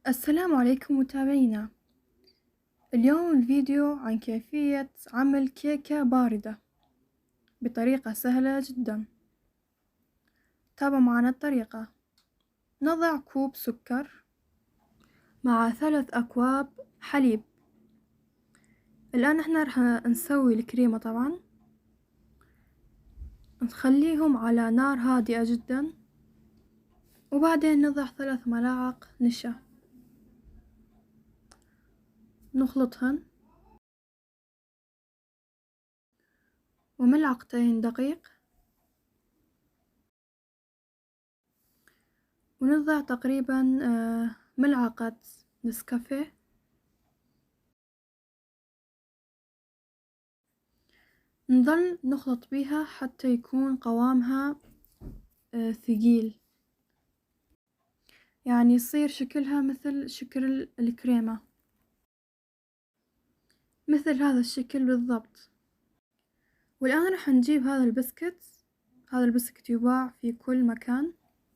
السلام عليكم متابعينا. اليوم الفيديو عن كيفية عمل كيكة باردة بطريقة سهلة جدا. تابعوا معنا الطريقة. نضع كوب سكر مع 3 أكواب حليب. الآن احنا رح نسوي الكريمة. طبعا نخليهم على نار هادئة جدا، وبعدين نضع 3 ملاعق نشا نخلطهن، وملعقتين دقيق، ونضع تقريبا ملعقة نسكافيه. نظل نخلط بيها حتى يكون قوامها ثقيل، يعني يصير شكلها مثل شكل الكريمة، مثل هذا الشكل بالضبط. والآن راح نجيب هذا البسكت يباع في كل مكان،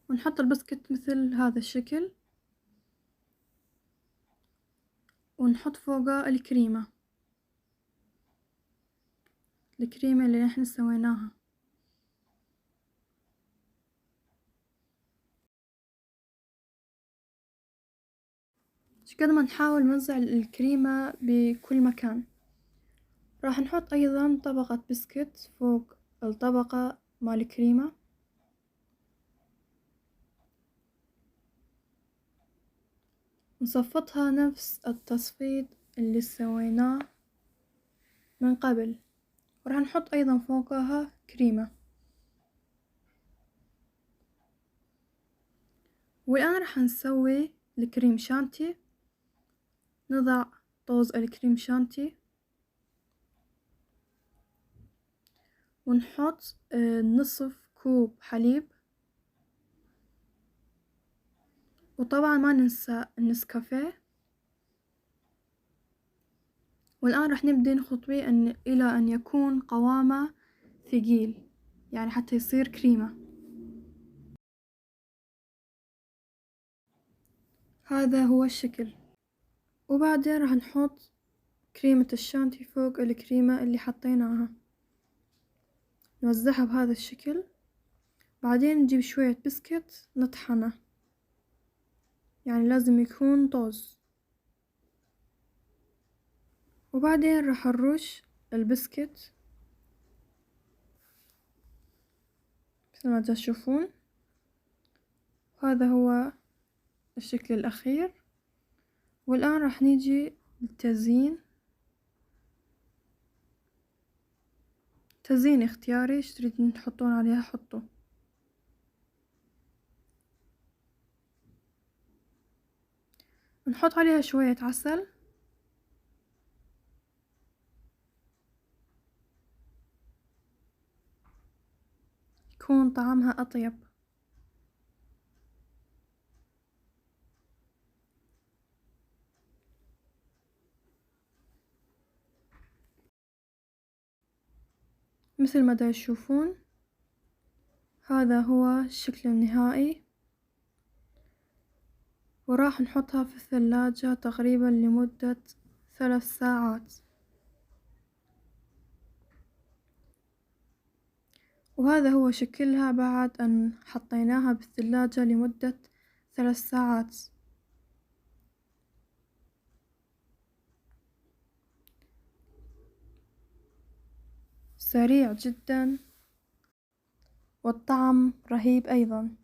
ونحط البسكت مثل هذا الشكل، ونحط فوقه الكريمة اللي نحن سويناها. قد ما نحاول نوزع الكريمة بكل مكان. راح نحط أيضا طبقة بسكت فوق الطبقة مال الكريمة، نصفطها نفس التصفيط اللي سويناه من قبل، وراح نحط أيضا فوقها كريمة. والآن راح نسوي الكريم شانتي. نضع طوز الكريم شانتي، ونحط نصف كوب حليب، وطبعا ما ننسى النسكافيه. والآن راح نبدأ نخلط بيه إلى أن يكون قوامه ثقيل، يعني حتى يصير كريمة. هذا هو الشكل. وبعدين راح نحط كريمة الشانتي فوق الكريمة اللي حطيناها، نوزعها بهذا الشكل. بعدين نجيب شوية بسكت نطحنه، يعني لازم يكون طوز. وبعدين راح نرش البسكت مثل ما تشوفون. هذا هو الشكل الأخير. والآن راح نيجي للتزيين. تزيين اختياري، ايش تريدون تحطون عليها حطوا. نحط عليها شوية عسل، يكون طعمها أطيب. مثل ما تشوفون هذا هو الشكل النهائي. وراح نحطها في الثلاجة تقريبا لمدة 3 ساعات. وهذا هو شكلها بعد أن حطيناها بالثلاجة لمدة 3 ساعات. سريع جدا، والطعم رهيب أيضا.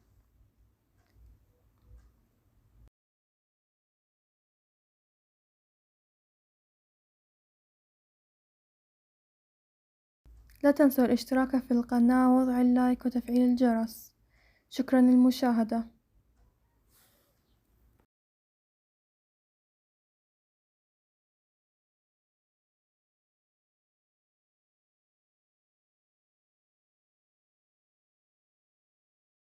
لا تنسوا الاشتراك في القناة ووضع اللايك وتفعيل الجرس. شكرا للمشاهدة.